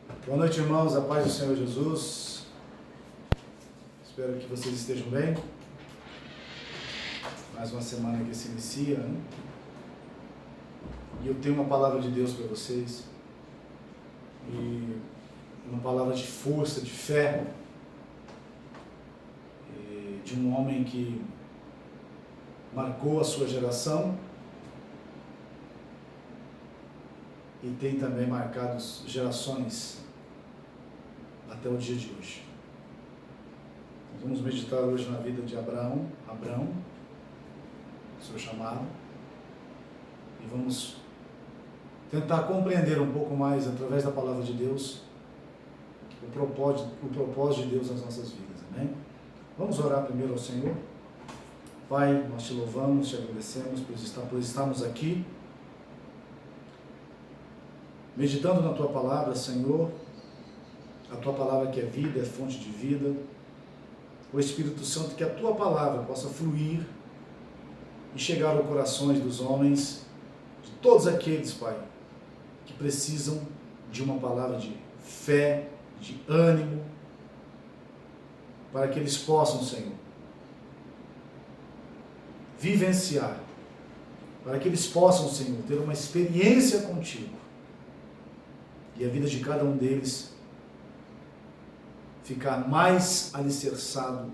Boa noite, irmãos, a paz do Senhor Jesus. Espero que vocês estejam bem. Mais uma semana que se inicia, né? E eu tenho uma palavra de Deus para vocês. E uma palavra de força, de fé, de um homem que marcou a sua geração e tem também marcado gerações até o dia de hoje. Nós vamos meditar hoje na vida de Abraão, seu chamado, e vamos tentar compreender um pouco mais, através da palavra de Deus, o propósito de Deus nas nossas vidas, amém? Vamos orar primeiro ao Senhor. Pai, nós te louvamos, te agradecemos por estarmos aqui, meditando na Tua palavra, Senhor, a Tua palavra que é vida, é fonte de vida. O Espírito Santo, que a Tua palavra possa fluir e chegar aos corações dos homens, de todos aqueles, Pai, que precisam de uma palavra de fé, de ânimo, para que eles possam, Senhor, vivenciar, para que eles possam, Senhor, ter uma experiência contigo, e a vida de cada um deles ficar mais alicerçado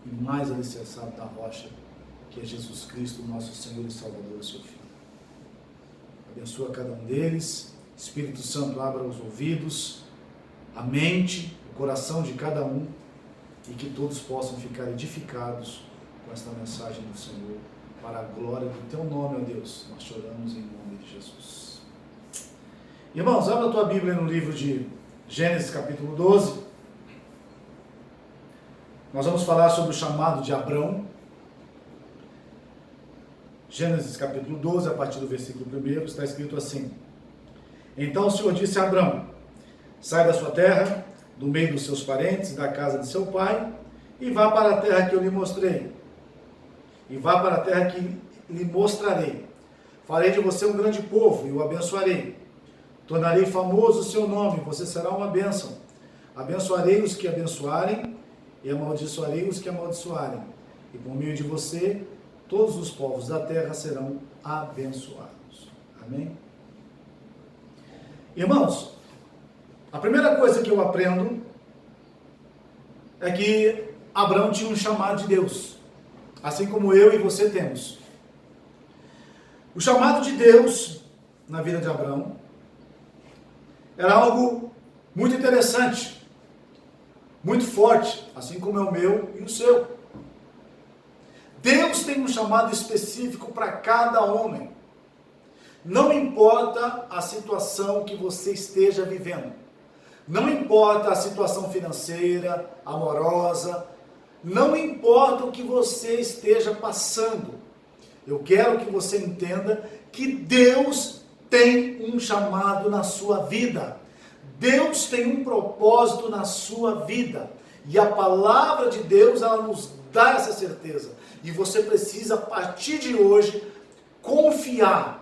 na rocha, que é Jesus Cristo, nosso Senhor e Salvador, seu Filho. Abençoa cada um deles. Espírito Santo, abra os ouvidos, a mente, o coração de cada um, e que todos possam ficar edificados com esta mensagem do Senhor, para a glória do Teu nome, ó Deus. Nós te oramos em nome de Jesus. Irmãos, abra a tua Bíblia no livro de Gênesis capítulo 12. Nós vamos falar sobre o chamado de Abrão. Gênesis capítulo 12, a partir do versículo 1, está escrito assim: Então o Senhor disse a Abrão: Sai da sua terra, do meio dos seus parentes, da casa de seu pai, e vá para a terra que eu lhe mostrei. E vá para a terra que lhe mostrarei. Farei de você um grande povo e o abençoarei. Tornarei famoso o seu nome, você será uma bênção. Abençoarei os que abençoarem e amaldiçoarei os que amaldiçoarem. E por meio de você, todos os povos da terra serão abençoados. Amém? Irmãos, a primeira coisa que eu aprendo é que Abrão tinha um chamado de Deus, assim como eu e você temos. O chamado de Deus na vida de Abrão era algo muito interessante, muito forte, assim como é o meu e o seu. Deus tem um chamado específico para cada homem. Não importa a situação que você esteja vivendo. Não importa a situação financeira, amorosa. Não importa o que você esteja passando. Eu quero que você entenda que Deus tem um chamado na sua vida. Deus tem um propósito na sua vida. E a palavra de Deus, ela nos dá essa certeza. E você precisa, a partir de hoje, confiar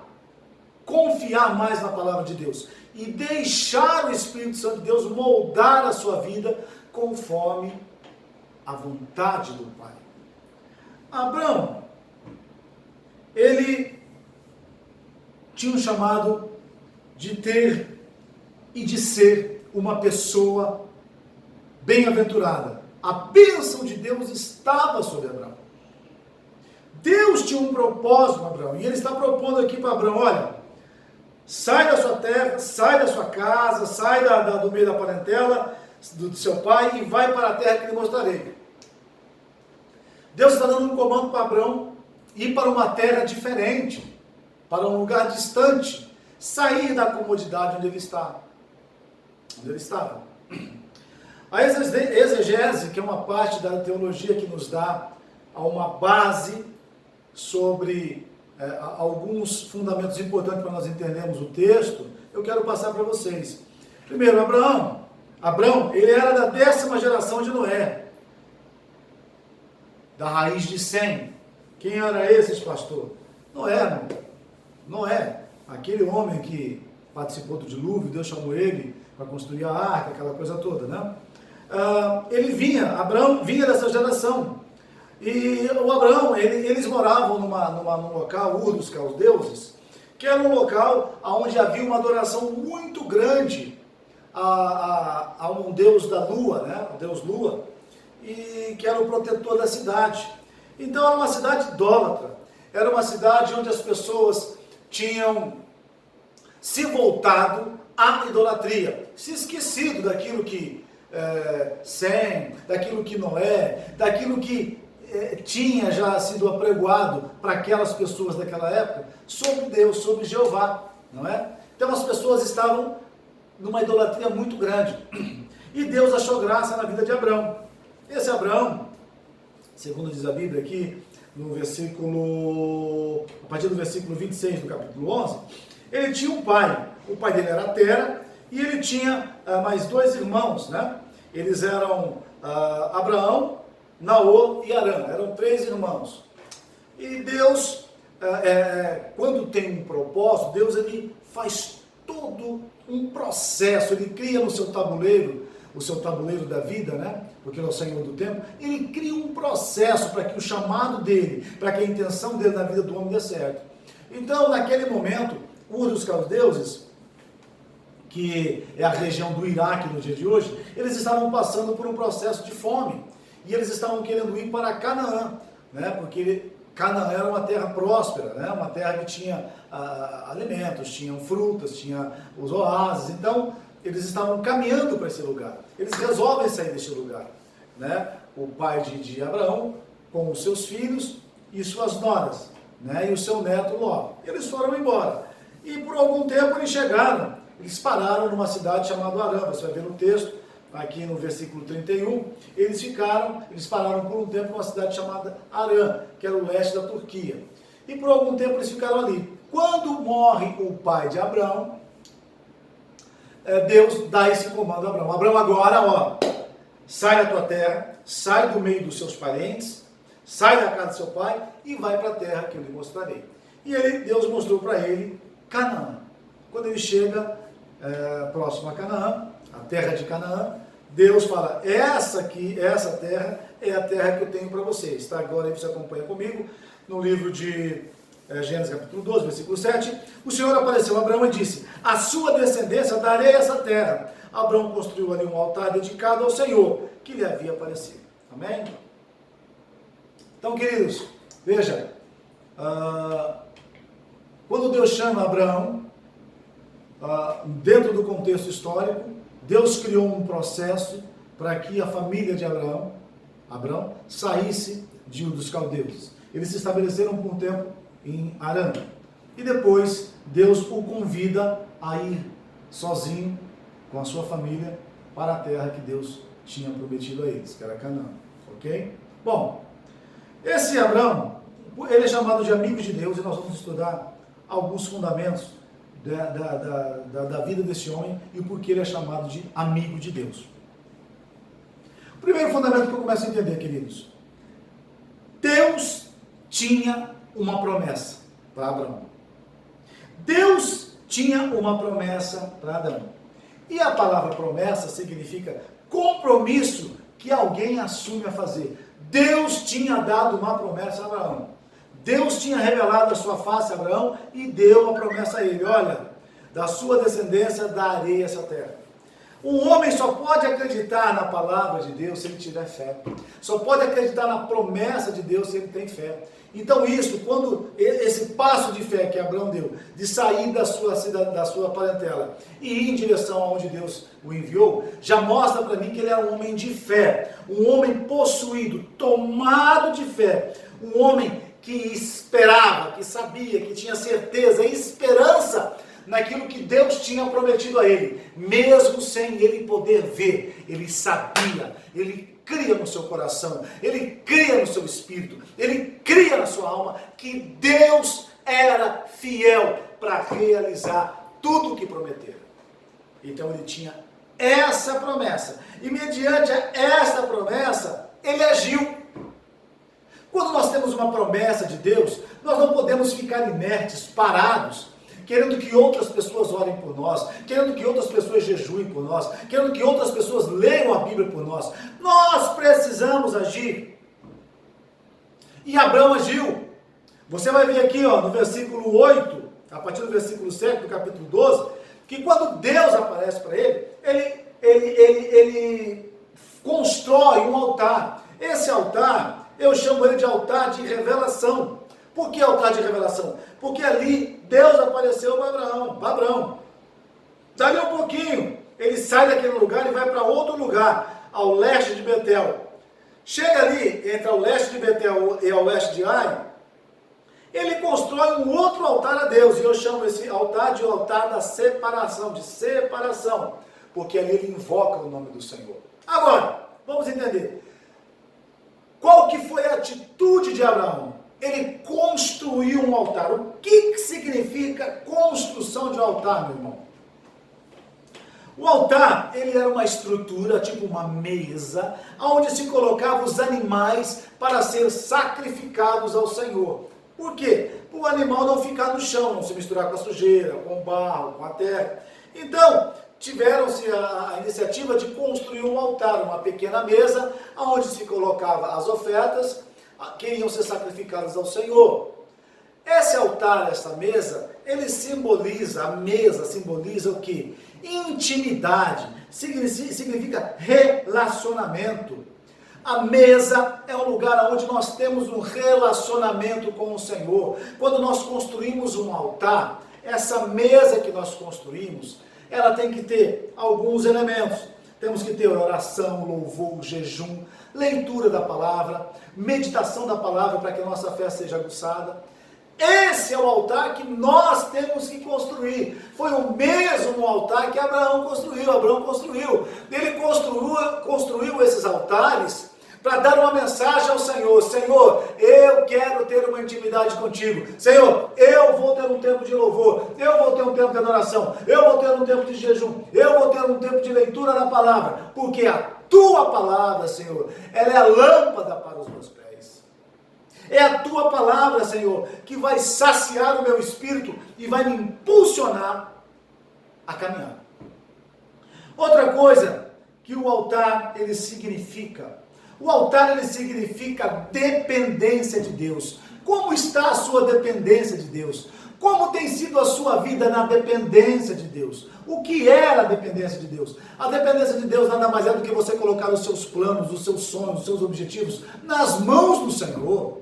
mais na palavra de Deus. E deixar o Espírito Santo de Deus moldar a sua vida conforme a vontade do Pai. Abrão, ele tinha um chamado de ter e de ser uma pessoa bem-aventurada. A bênção de Deus estava sobre Abrão. Deus tinha um propósito para Abrão, e Ele está propondo aqui para Abrão: olha, sai da sua terra, sai da sua casa, sai do meio da parentela, do seu pai, e vai para a terra que lhe mostrarei. Deus está dando um comando para Abrão ir para uma terra diferente, para um lugar distante, sair da comodidade onde ele estava. A exegese, que é uma parte da teologia que nos dá uma base sobre alguns fundamentos importantes para nós entendermos o texto, eu quero passar para vocês. Primeiro, Abrão, ele era da 10ª geração de Noé, da raiz de Sem. Quem era esse, pastor? Noé, aquele homem que participou do dilúvio, Deus chamou ele para construir a arca, aquela coisa toda, né? Abraão vinha dessa geração. E o Abraão, eles moravam num local, Ur dos Caldeus, que era um local onde havia uma adoração muito grande a um deus da lua, né? O deus Lua, e que era o protetor da cidade. Então era uma cidade idólatra, era uma cidade onde as pessoas tinham se voltado à idolatria, se esquecido daquilo que Sem, daquilo que Noé, daquilo que tinha já sido apregoado para aquelas pessoas daquela época, sobre Deus, sobre Jeová, não é? Então as pessoas estavam numa idolatria muito grande, e Deus achou graça na vida de Abraão. Esse Abraão, segundo diz a Bíblia aqui, no versículo, a partir do versículo 26 do capítulo 11, ele tinha um pai, o pai dele era Tera, e ele tinha mais dois irmãos, né? Eles eram Abraão, Naor e Arã, eram 3 irmãos. E Deus, quando tem um propósito, Deus ele faz todo um processo, ele cria no seu tabuleiro, o seu tabuleiro da vida, né? Porque ele é o Senhor do tempo, ele cria um processo para que o chamado dele, para que a intenção dele na vida do homem dê certo. Então, naquele momento, Ur dos Caldeus, que é a região do Iraque no dia de hoje, eles estavam passando por um processo de fome, e eles estavam querendo ir para Canaã, né? Porque Canaã era uma terra próspera, né? Uma terra que tinha alimentos, tinha frutas, tinha os oásis. Então eles estavam caminhando para esse lugar, eles resolvem sair desse lugar, né? O pai de Abraão com os seus filhos e suas noras, né? E o seu neto Ló, eles foram embora, e por algum tempo eles pararam numa cidade chamada Arã. Você vai ver no texto, aqui no versículo 31, eles pararam por um tempo numa cidade chamada Arã, que era o leste da Turquia. E por algum tempo eles ficaram ali. Quando morre o pai de Abraão, Deus dá esse comando a Abraão. Abraão, agora, sai da tua terra, sai do meio dos seus parentes, sai da casa do seu pai e vai para a terra que eu lhe mostrarei. E Deus mostrou para ele Canaã. Quando ele chega próximo a Canaã, a terra de Canaã, Deus fala, essa terra é a terra que eu tenho para vocês. Tá? Agora aí você acompanha comigo, no livro de Gênesis capítulo 12, versículo 7, o Senhor apareceu a Abraão e disse, a sua descendência darei essa terra. Abraão construiu ali um altar dedicado ao Senhor, que lhe havia aparecido. Amém? Então, queridos, veja, quando Deus chama Abraão, dentro do contexto histórico, Deus criou um processo para que a família de Abraão saísse de Ur dos Caldeus. Eles se estabeleceram por um tempo em Arã. E depois Deus o convida a ir sozinho com a sua família para a terra que Deus tinha prometido a eles, que era Canaã. Ok? Bom, esse Abraão, ele é chamado de amigo de Deus, e nós vamos estudar alguns fundamentos da vida desse homem e o porquê ele é chamado de amigo de Deus. O primeiro fundamento que eu começo a entender, queridos, Deus tinha uma promessa para Abraão. Deus tinha uma promessa para Adão. E a palavra promessa significa compromisso que alguém assume a fazer. Deus tinha dado uma promessa a Abraão. Deus tinha revelado a sua face a Abraão e deu uma promessa a ele. Olha, da sua descendência darei essa terra. Um homem só pode acreditar na palavra de Deus se ele tiver fé. Só pode acreditar na promessa de Deus se ele tem fé. Então quando esse passo de fé que Abraão deu, de sair da sua parentela e ir em direção aonde Deus o enviou, já mostra para mim que ele era um homem de fé, um homem possuído, tomado de fé, um homem que esperava, que sabia, que tinha certeza e esperança naquilo que Deus tinha prometido a ele, mesmo sem ele poder ver. Ele sabia, ele cria no seu coração, ele cria no seu espírito, ele cria na sua alma que Deus era fiel para realizar tudo o que prometeu. Então ele tinha essa promessa, e mediante essa promessa ele agiu. Quando nós temos uma promessa de Deus, nós não podemos ficar inertes, parados, querendo que outras pessoas orem por nós, querendo que outras pessoas jejuem por nós, querendo que outras pessoas leiam a Bíblia por nós. Nós precisamos agir. E Abraão agiu. Você vai ver aqui, no versículo 8, a partir do versículo 7 do capítulo 12, que quando Deus aparece para ele constrói um altar. Esse altar, eu chamo ele de altar de revelação. Por que altar de revelação? Porque ali Deus apareceu para Abraão. Dali um pouquinho, ele sai daquele lugar e vai para outro lugar, ao leste de Betel. Chega ali, entre ao leste de Betel e ao oeste de Ai, ele constrói um outro altar a Deus, e eu chamo esse altar de altar da separação, porque ali ele invoca o nome do Senhor. Agora, vamos entender, qual que foi a atitude de Abraão? Ele construiu um altar. O que significa construção de altar, meu irmão? O altar, ele era uma estrutura, tipo uma mesa, onde se colocavam os animais para ser sacrificados ao Senhor. Por quê? Para o animal não ficar no chão, não se misturar com a sujeira, com o barro, com a terra. Então, tiveram-se a iniciativa de construir um altar, uma pequena mesa, onde se colocava as ofertas que iriam ser sacrificadas ao Senhor. Esse altar, essa mesa, a mesa simboliza o quê? Intimidade, significa relacionamento. A mesa é um lugar onde nós temos um relacionamento com o Senhor. Quando nós construímos um altar, essa mesa que nós construímos, ela tem que ter alguns elementos. Temos que ter oração, louvor, jejum, leitura da palavra, meditação da palavra para que a nossa fé seja aguçada. Esse é o altar que nós temos que construir. Foi o mesmo altar que Abraão construiu. Ele construiu esses altares para dar uma mensagem ao Senhor. Senhor, eu quero ter uma intimidade contigo. Senhor, eu vou ter um tempo de louvor. Eu vou ter um tempo de adoração. Eu vou ter um tempo de jejum. Eu vou ter um tempo de leitura da palavra. Porque a tua palavra, Senhor, ela é a lâmpada para os meus pés. É a tua palavra, Senhor, que vai saciar o meu espírito e vai me impulsionar a caminhar. Outra coisa que o altar, ele significa. O altar, ele significa dependência de Deus. Como está a sua dependência de Deus? Como tem sido a sua vida na dependência de Deus? O que é a dependência de Deus? A dependência de Deus nada mais é do que você colocar os seus planos, os seus sonhos, os seus objetivos nas mãos do Senhor.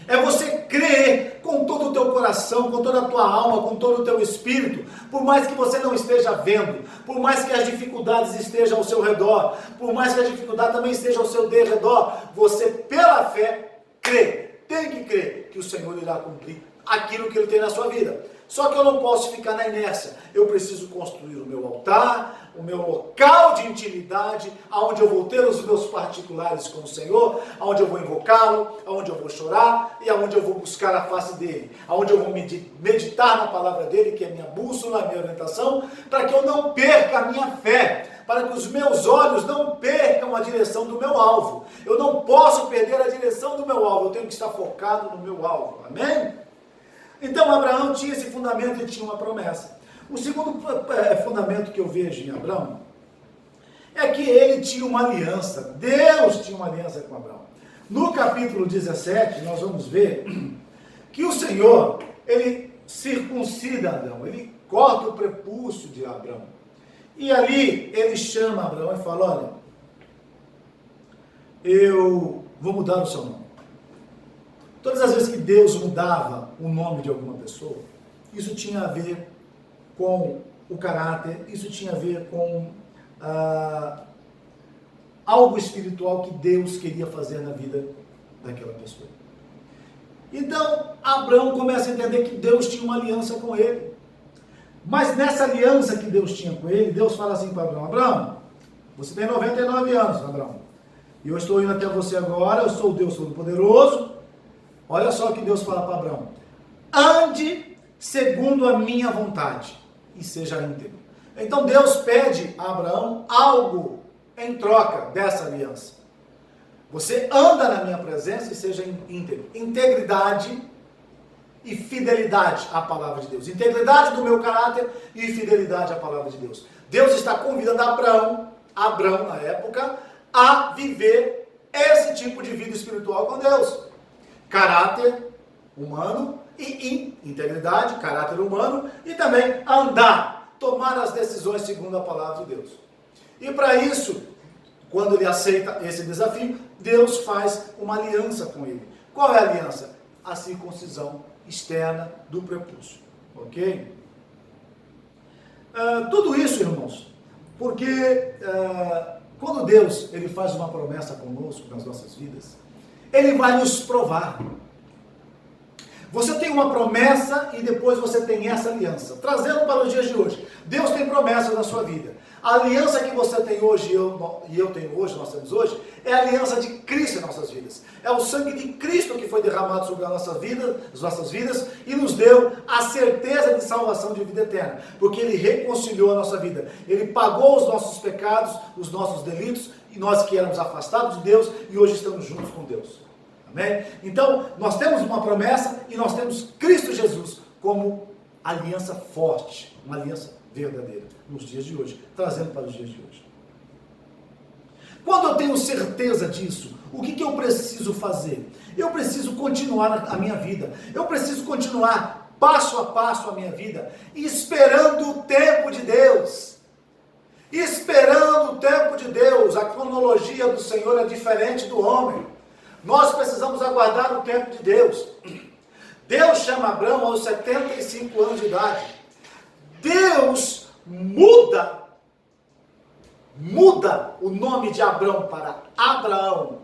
É você crer com todo o teu coração, com toda a tua alma, com todo o teu espírito, por mais que você não esteja vendo, por mais que as dificuldades estejam ao seu redor, por mais que a dificuldade também esteja ao seu redor, você pela fé crê, tem que crer que o Senhor irá cumprir aquilo que Ele tem na sua vida. Só que eu não posso ficar na inércia, eu preciso construir o meu altar, o meu local de intimidade, onde eu vou ter os meus particulares com o Senhor, onde eu vou invocá-lo, onde eu vou chorar e onde eu vou buscar a face dele, onde eu vou meditar na palavra dele, que é minha bússola, a minha orientação, para que eu não perca a minha fé, para que os meus olhos não percam a direção do meu alvo. Eu não posso perder a direção do meu alvo, eu tenho que estar focado no meu alvo, amém? Então Abraão tinha esse fundamento e tinha uma promessa. O segundo fundamento que eu vejo em Abraão é que ele tinha uma aliança. Deus tinha uma aliança com Abraão. No capítulo 17, nós vamos ver que o Senhor, ele circuncida Abraão, ele corta o prepúcio de Abraão. E ali ele chama Abraão e fala: olha, eu vou mudar o seu nome. Todas as vezes que Deus mudava o nome de alguma pessoa, isso tinha a ver com o caráter, isso tinha a ver com algo espiritual que Deus queria fazer na vida daquela pessoa. Então, Abraão começa a entender que Deus tinha uma aliança com ele. Mas nessa aliança que Deus tinha com ele, Deus fala assim para Abraão: Abraão, você tem 99 anos, Abraão, e eu estou indo até você agora, eu sou o Deus Todo-Poderoso. Olha só o que Deus fala para Abraão: ande segundo a minha vontade e seja íntegro. Então Deus pede a Abraão algo em troca dessa aliança. Você anda na minha presença e seja íntegro. Integridade e fidelidade à palavra de Deus. Integridade do meu caráter e fidelidade à palavra de Deus. Deus está convidando Abrão na época, a viver esse tipo de vida espiritual com Deus. Caráter humano e integridade, caráter humano, e também andar, tomar as decisões segundo a palavra de Deus. E para isso, quando ele aceita esse desafio, Deus faz uma aliança com ele. Qual é a aliança? A circuncisão externa do prepúcio. Ok? Tudo isso, irmãos, porque quando Deus ele faz uma promessa conosco nas nossas vidas, Ele vai nos provar. Você tem uma promessa e depois você tem essa aliança. Trazendo para os dias de hoje, Deus tem promessas na sua vida. A aliança que você tem hoje e eu tenho hoje, nós temos hoje, é a aliança de Cristo em nossas vidas. É o sangue de Cristo que foi derramado sobre a nossa vida, as nossas vidas, e nos deu a certeza de salvação de vida eterna. Porque Ele reconciliou a nossa vida. Ele pagou os nossos pecados, os nossos delitos, e nós que éramos afastados de Deus, e hoje estamos juntos com Deus. Amém? Então, nós temos uma promessa e nós temos Cristo Jesus como aliança forte, uma aliança verdadeira nos dias de hoje, trazendo para os dias de hoje. Quando eu tenho certeza disso, o que eu preciso fazer? Eu preciso continuar a minha vida, eu preciso continuar passo a passo a minha vida, esperando o tempo de Deus. Esperando o tempo de Deus. A cronologia do Senhor é diferente do homem. Nós precisamos aguardar o tempo de Deus. Deus chama Abraão aos 75 anos de idade. Deus muda o nome de Abrão para Abraão,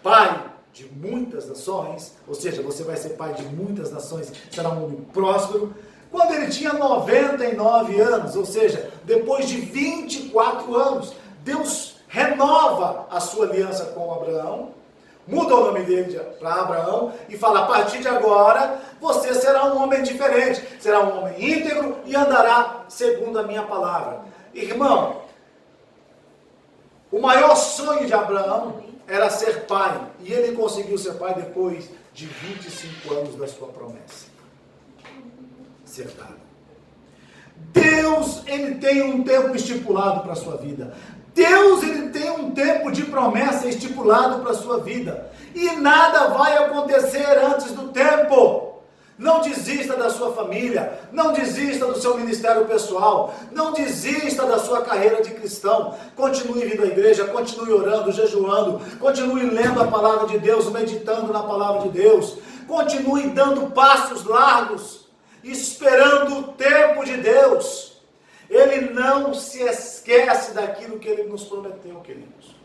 pai de muitas nações, ou seja, você vai ser pai de muitas nações, será um homem próspero, quando ele tinha 99 anos, ou seja, depois de 24 anos, Deus renova a sua aliança com Abraão, muda o nome dele para Abraão e fala, a partir de agora, você será um homem diferente, será um homem íntegro e andará segundo a minha palavra. Irmão, o maior sonho de Abraão era ser pai, e ele conseguiu ser pai depois de 25 anos da sua promessa. Ser dado. Deus, ele tem um tempo estipulado para a sua vida. Deus, ele tem um tempo de promessa estipulado para a sua vida. E nada vai acontecer antes do tempo. Não desista da sua família. Não desista do seu ministério pessoal. Não desista da sua carreira de cristão. Continue vindo à igreja, continue orando, jejuando. Continue lendo a palavra de Deus, meditando na palavra de Deus. Continue dando passos largos, esperando o tempo de Deus. Ele não se esquece daquilo que Ele nos prometeu, queridos.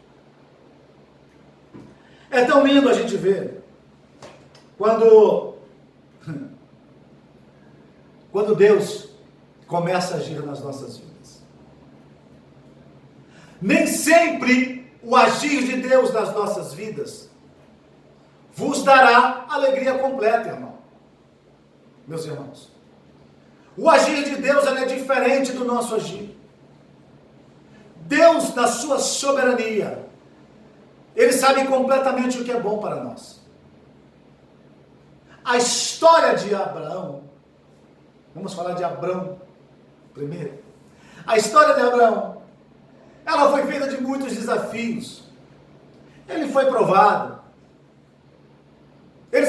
É tão lindo a gente ver quando Deus começa a agir nas nossas vidas. Nem sempre o agir de Deus nas nossas vidas vos dará alegria completa, irmão. Meus irmãos. O agir de Deus é diferente do nosso agir. Deus, na sua soberania, Ele sabe completamente o que é bom para nós. A história de Abraão, vamos falar de Abrão primeiro. A história de Abraão, ela foi feita de muitos desafios. Ele foi provado. Ele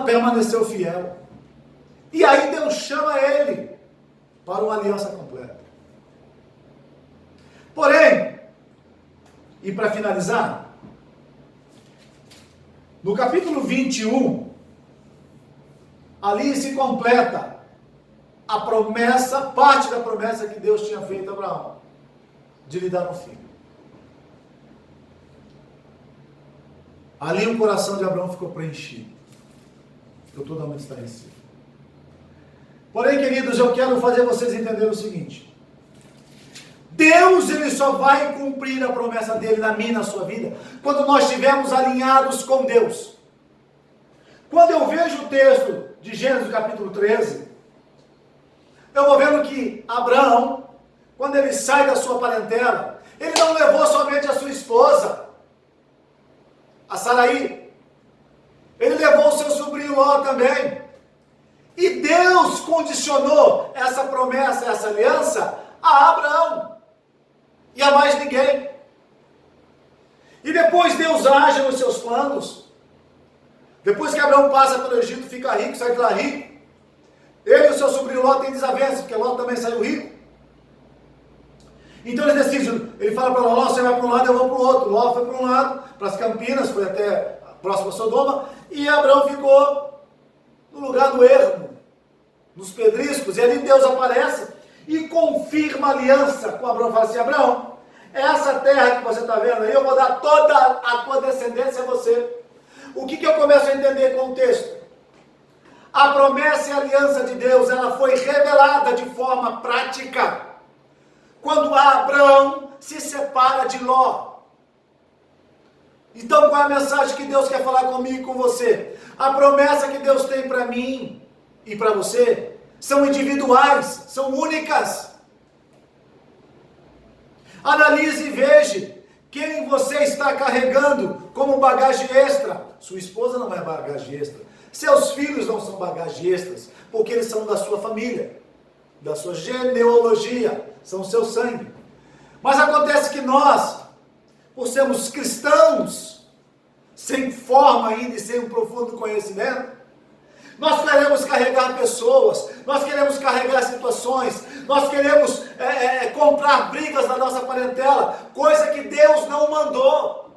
permaneceu fiel. E aí Deus chama ele para uma aliança completa. Porém, e para finalizar, no capítulo 21, ali se completa a promessa, parte da promessa que Deus tinha feito a Abraão, de lhe dar um filho. Ali o coração de Abraão ficou preenchido, ficou totalmente estarrecido. Porém, queridos, eu quero fazer vocês entenderem o seguinte. Deus, ele só vai cumprir a promessa dele na minha e na sua vida, quando nós estivermos alinhados com Deus. Quando eu vejo o texto de Gênesis capítulo 13, eu vou vendo que Abraão, quando ele sai da sua parentela, ele não levou somente a sua esposa, a Saraí, ele levou o seu sobrinho Ló também. E Deus condicionou essa promessa, essa aliança a Abraão e a mais ninguém. E depois Deus age nos seus planos. Depois que Abraão passa pelo Egito, fica rico, sai de lá rico. Ele e o seu sobrinho Ló têm desavença, porque Ló também saiu rico. Então eles decidem, ele fala para Ló, você vai para um lado, eu vou para o outro. Ló foi para um lado, para as Campinas, foi até próximo a Sodoma, e Abraão ficou no lugar do ermo, nos pedriscos, e ali Deus aparece e confirma a aliança com Abraão. Fala assim, Abraão, essa terra que você está vendo aí, eu vou dar toda a tua descendência a você. O que eu começo a entender com o texto? A promessa e a aliança de Deus, ela foi revelada de forma prática quando Abraão se separa de Ló. Então qual é a mensagem que Deus quer falar comigo e com você? A promessa que Deus tem para mim e para você são individuais, são únicas. Analise e veja quem você está carregando como bagagem extra. Sua esposa não é bagagem extra. Seus filhos não são bagagem extras, porque eles são da sua família, da sua genealogia, são seu sangue. Mas acontece que nós, por sermos cristãos, sem forma ainda e sem um profundo conhecimento, nós queremos carregar pessoas, nós queremos carregar situações, nós queremos comprar brigas na nossa parentela, coisa que Deus não mandou,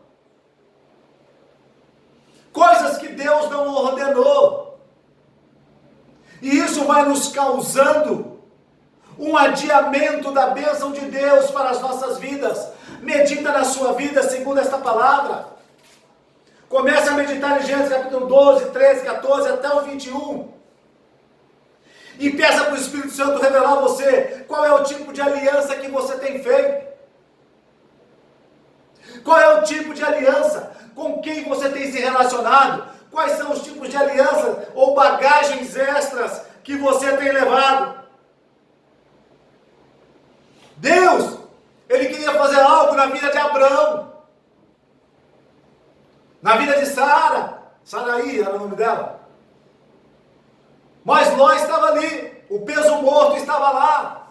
coisas que Deus não ordenou, e isso vai nos causando um adiamento da bênção de Deus para as nossas vidas. Medita na sua vida segundo esta palavra. Comece a meditar em Gênesis capítulo 12, 13, 14 até o 21. E peça para o Espírito Santo revelar a você qual é o tipo de aliança que você tem feito. Qual é o tipo de aliança? Com quem você tem se relacionado? Quais são os tipos de aliança ou bagagens extras que você tem levado? Deus, Ele queria fazer algo na vida de Abraão, na vida de Sara, Saraí era o nome dela. Mas Ló estava ali, o peso morto estava lá.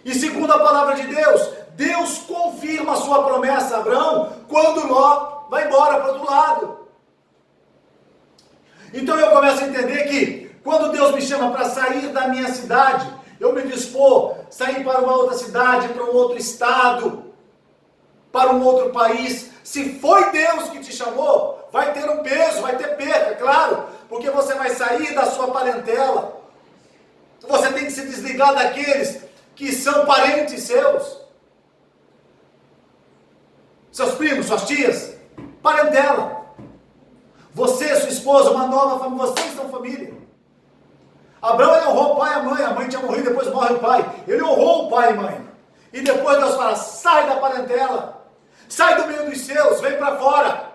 E segundo a palavra de Deus, Deus confirma a sua promessa a Abraão quando Ló vai embora para o outro lado. Então eu começo a entender que quando Deus me chama para sair da minha cidade, eu me dispor, sair para uma outra cidade, para um outro estado, para um outro país. Se foi Deus que te chamou, vai ter um peso, vai ter perda, claro, porque você vai sair da sua parentela. Você tem que se desligar daqueles que são parentes seus. Seus primos, suas tias, parentela. Você, sua esposa, uma nova família, vocês são família. Abraão, ele honrou o pai e a mãe tinha morrido, depois morre o pai. Ele honrou o pai e a mãe. E depois Deus fala, sai da parentela, sai do meio dos seus, vem para fora,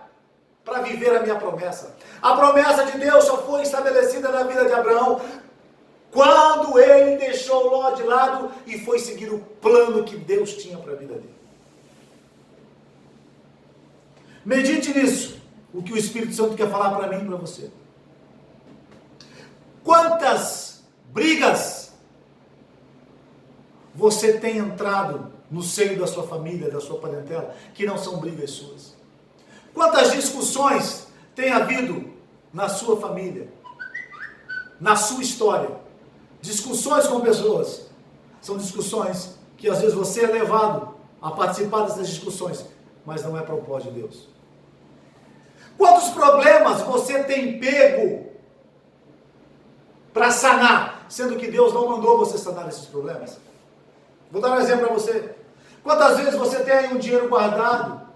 para viver a minha promessa. A promessa de Deus só foi estabelecida na vida de Abraão, quando ele deixou Ló de lado e foi seguir o plano que Deus tinha para a vida dele. Medite nisso, o que o Espírito Santo quer falar para mim e para você. Quantas brigas você tem entrado no seio da sua família, da sua parentela, que não são brigas suas? Quantas discussões tem havido na sua família, na sua história? Discussões com pessoas, são discussões que às vezes você é levado a participar dessas discussões, mas não é propósito de Deus. Quantos problemas você tem pego para sanar, sendo que Deus não mandou você sanar esses problemas? Vou dar um exemplo para você. Quantas vezes você tem aí um dinheiro guardado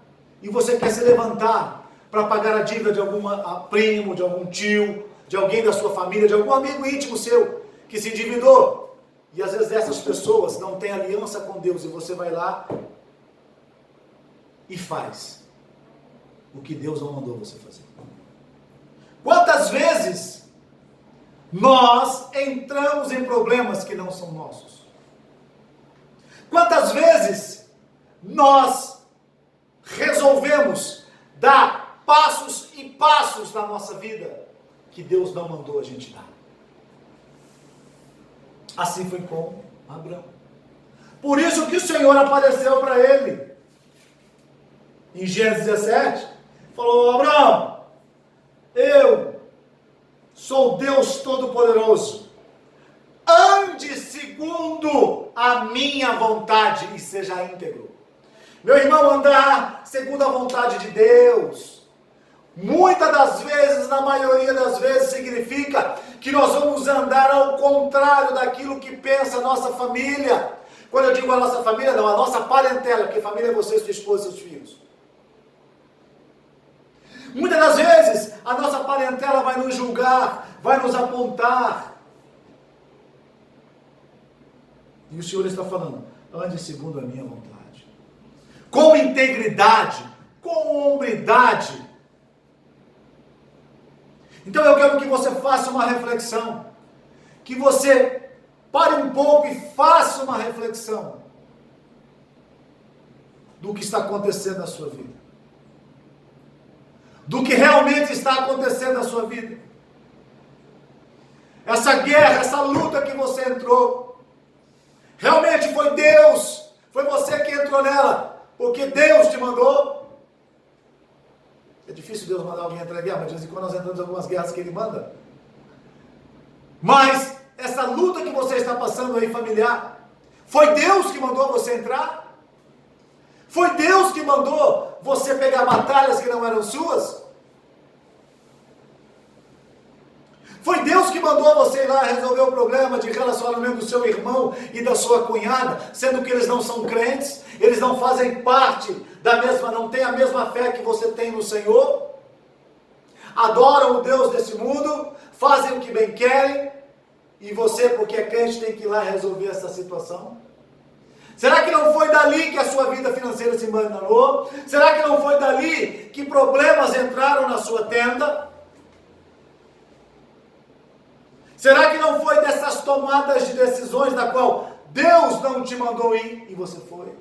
e você quer se levantar para pagar a dívida de algum primo, de algum tio, de alguém da sua família, de algum amigo íntimo seu que se endividou? E às vezes essas pessoas não têm aliança com Deus e você vai lá e faz o que Deus não mandou você fazer. Quantas vezes nós entramos em problemas que não são nossos? Quantas vezes nós resolvemos dar passos e passos na nossa vida que Deus não mandou a gente dar? Assim foi com Abraão. Por isso que o Senhor apareceu para ele. Em Gênesis 17, falou: Abraão, eu sou Deus Todo-Poderoso. Ande segundo a minha vontade e seja íntegro. Meu irmão, andar segundo a vontade de Deus, muitas das vezes, na maioria das vezes, significa que nós vamos andar ao contrário daquilo que pensa a nossa família. Quando eu digo a nossa família, não, a nossa parentela, porque família é você, sua esposa e seus filhos. Muitas das vezes, a nossa parentela vai nos julgar, vai nos apontar. E o Senhor está falando: ande segundo a minha vontade. Com integridade, com hombridade. Então eu quero que você faça uma reflexão. Que você pare um pouco e faça uma reflexão do que está acontecendo na sua vida. Do que realmente está acontecendo na sua vida. Essa guerra, essa luta que você entrou, realmente foi Deus, foi você que entrou nela, porque Deus te mandou. É difícil Deus mandar alguém entrar em guerra, mas de vez em quando nós entramos em algumas guerras que Ele manda. Mas essa luta que você está passando aí familiar, foi Deus que mandou você entrar? Foi Deus que mandou você pegar batalhas que não eram suas? Foi Deus que mandou você ir lá resolver o problema de relacionamento do seu irmão e da sua cunhada, sendo que eles não são crentes, eles não fazem parte da mesma, não têm a mesma fé que você tem no Senhor, adoram o Deus desse mundo, fazem o que bem querem, e você, porque é crente, tem que ir lá resolver essa situação? Será que não foi dali que a sua vida financeira se embananou? Será que não foi dali que problemas entraram na sua tenda? Será que não foi dessas tomadas de decisões da qual Deus não te mandou ir e você foi?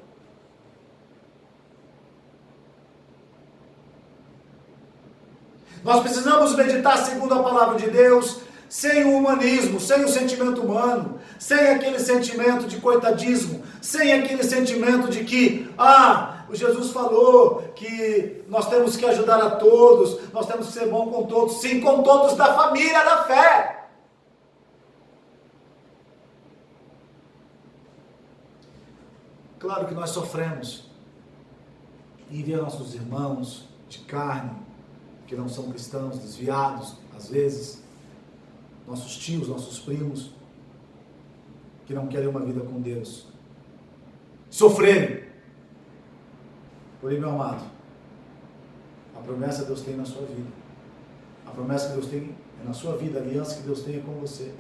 Nós precisamos meditar segundo a palavra de Deus, sem o humanismo, sem o sentimento humano, sem aquele sentimento de coitadismo, sem aquele sentimento de que, o Jesus falou que nós temos que ajudar a todos, nós temos que ser bom com todos, sim, com todos da família da fé. Claro que nós sofremos em ver nossos irmãos de carne, que não são cristãos, desviados, às vezes, nossos tios, nossos primos, que não querem uma vida com Deus, sofrerem. Porém, meu amado, a promessa que Deus tem na sua vida, a promessa que Deus tem na sua vida, a aliança que Deus tem é com você.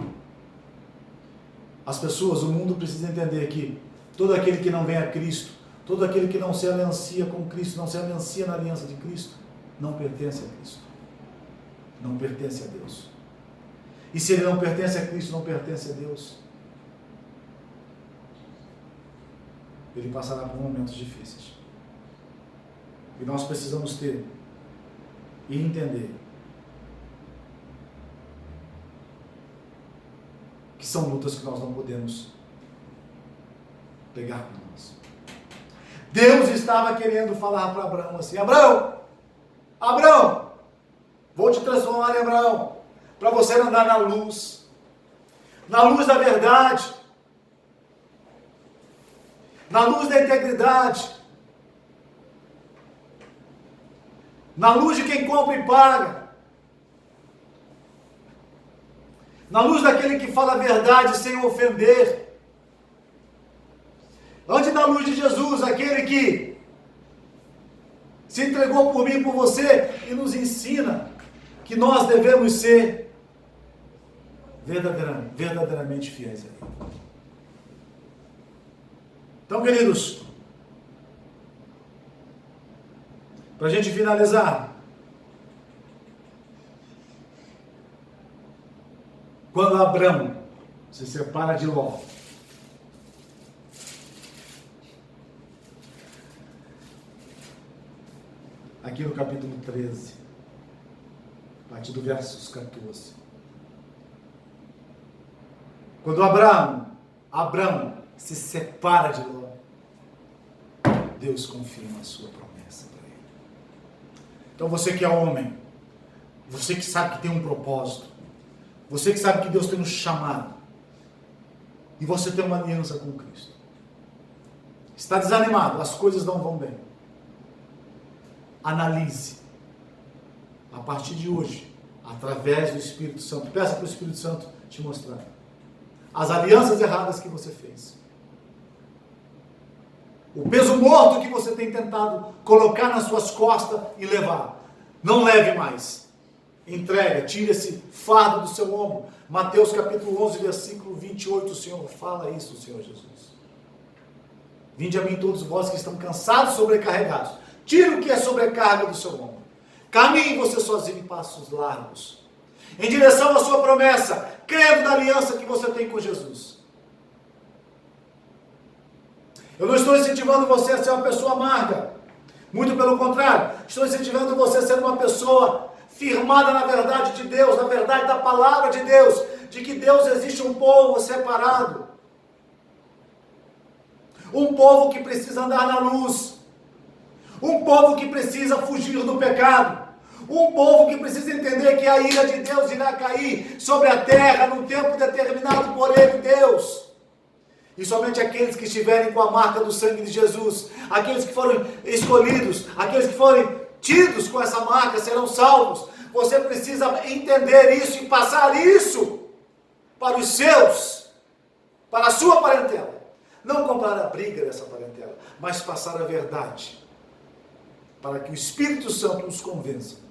As pessoas, o mundo precisa entender que todo aquele que não vem a Cristo, todo aquele que não se aliancia com Cristo, não se aliancia na aliança de Cristo, não pertence a Cristo. Não pertence a Deus. E se ele não pertence a Cristo, não pertence a Deus, ele passará por momentos difíceis. E nós precisamos ter e entender que são lutas que nós não podemos pegar com nós. Deus estava querendo falar para Abraão assim: Abraão, vou te transformar em Abraão, para você andar na luz da verdade, na luz da integridade, na luz de quem compra e paga, na luz daquele que fala a verdade sem ofender. Ande na luz de Jesus, aquele que se entregou por mim e por você e nos ensina que nós devemos ser verdadeiramente fiéis a Ele. Então, queridos, para a gente finalizar, quando Abraão se separa de Ló, aqui no capítulo 13, a partir do versos 14. Quando Abraão se separa de Ló, Deus confirma a sua promessa para ele. Então você que é homem, você que sabe que tem um propósito, você que sabe que Deus tem um chamado, e você tem uma aliança com Cristo, está desanimado, as coisas não vão bem, analise, a partir de hoje, através do Espírito Santo, peça para o Espírito Santo te mostrar as alianças erradas que você fez, o peso morto que você tem tentado colocar nas suas costas e levar. Não leve mais. Entrega, tira esse fardo do seu ombro. Mateus capítulo 11, versículo 28, o Senhor fala isso, o Senhor Jesus. Vinde a mim todos vós que estão cansados, sobrecarregados. Tira o que é sobrecarga do seu ombro. Caminhe você sozinho em passos largos, em direção à sua promessa, crendo na aliança que você tem com Jesus. Eu não estou incentivando você a ser uma pessoa amarga. Muito pelo contrário. Estou incentivando você a ser uma pessoa firmada na verdade de Deus, na verdade da palavra de Deus, de que Deus existe um povo separado. Um povo que precisa andar na luz. Um povo que precisa fugir do pecado. Um povo que precisa entender que a ira de Deus irá cair sobre a terra num tempo determinado por Ele, Deus. E somente aqueles que estiverem com a marca do sangue de Jesus, aqueles que foram escolhidos, aqueles que forem tidos com essa marca serão salvos. Você precisa entender isso e passar isso para os seus, para a sua parentela. Não comprar a briga dessa parentela, mas passar a verdade, para que o Espírito Santo os convença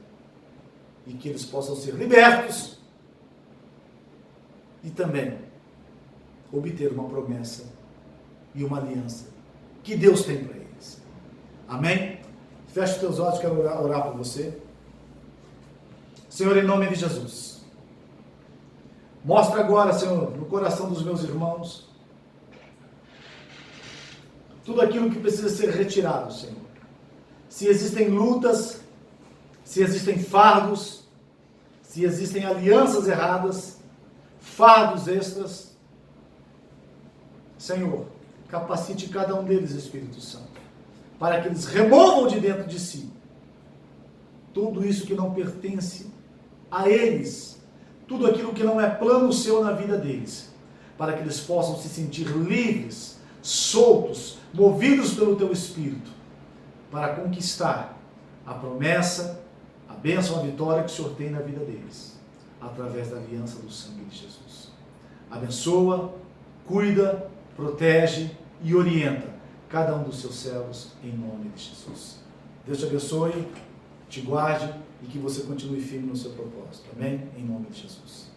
e que eles possam ser libertos e também obter uma promessa e uma aliança que Deus tem para eles. Amém? Feche os teus olhos, quero orar por você. Senhor, em nome de Jesus, mostra agora, Senhor, no coração dos meus irmãos, tudo aquilo que precisa ser retirado, Senhor. Se existem lutas, se existem fardos, se existem alianças erradas, fardos extras, Senhor, capacite cada um deles, Espírito Santo, para que eles removam de dentro de si tudo isso que não pertence a eles, tudo aquilo que não é plano seu na vida deles, para que eles possam se sentir livres, soltos, movidos pelo teu Espírito, para conquistar a promessa, a bênção, a vitória que o Senhor tem na vida deles, através da aliança do sangue de Jesus. Abençoa, cuida, protege e orienta cada um dos seus servos em nome de Jesus. Deus te abençoe, te guarde e que você continue firme no seu propósito. Amém? Em nome de Jesus.